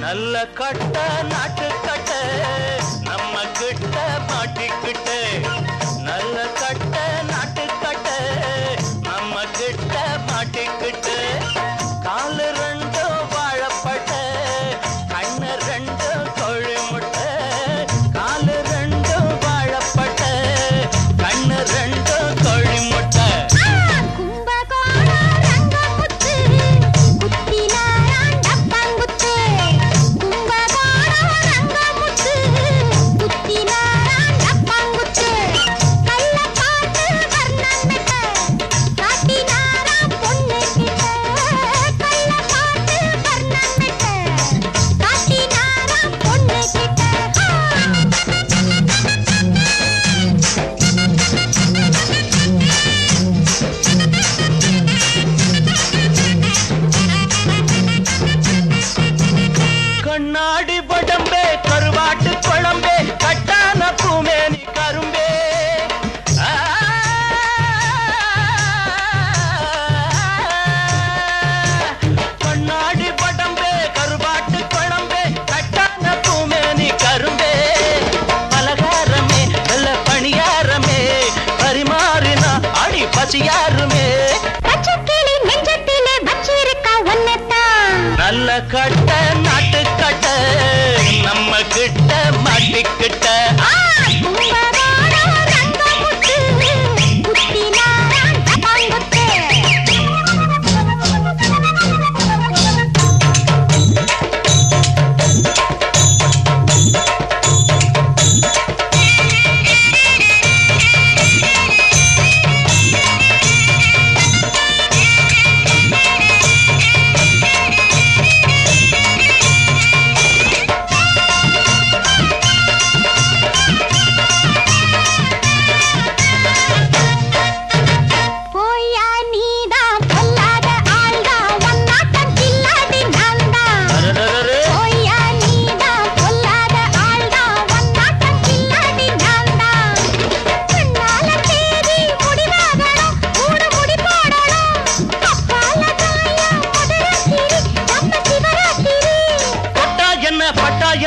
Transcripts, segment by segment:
நல்ல கட்ட நாட்டு கட்ட நம்ம கிட்ட மாட்டிக்கிட்ட நல்ல கட்ட நாட்டு கட்ட நம்ம கிட்ட மாட்டிக்கிட்டு காலு ரெண்டு வாழப்பட்ட கண்ணு ரெண்டு கோழி முட்டை காலு ரெண்டு வாழப்பட்ட கண்ணு ரெண்டு கோழி முட்டை கண்ணாடி படம்பே கருவாட்டு குழம்பே கட்டான பூமேனி கரும்பே கண்ணாடி படம்பே கருவாட்டு குழம்பே கட்டான பூமேனி கரும்பே பலகாரமே நல்ல பணியாரமே பரிமாறினா அடி பசியாருமே நல்ல கட்ட நாட்டு கட்ட நம்ம கிட்ட மாட்டிக்கிட்ட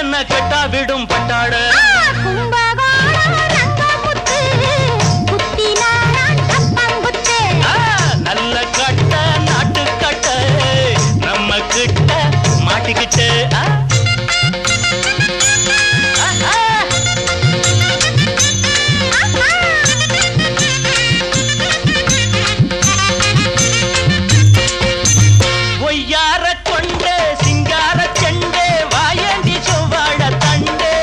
என்ன கெட்டா விடும் பட்டாட நல்ல கட்ட நாட்டு கட்ட நம்ம கிட்ட மாட்டிக்கிட்டு ஒய்யார கொண்டு சிங்கார செண்டே வாயண்டி செவ்வாழ தண்டே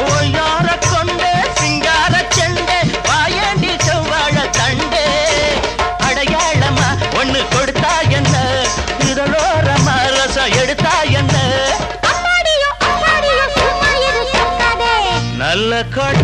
ஒய்யார கொண்டு சிங்கார செண்டே வாயண்டி செவ்வாழ தண்டே அடையாளமா ஒண்ணு கொடுத்தா என்ன இதழோரமா ரசம் எடுத்தா என்ன நல்ல கட்ட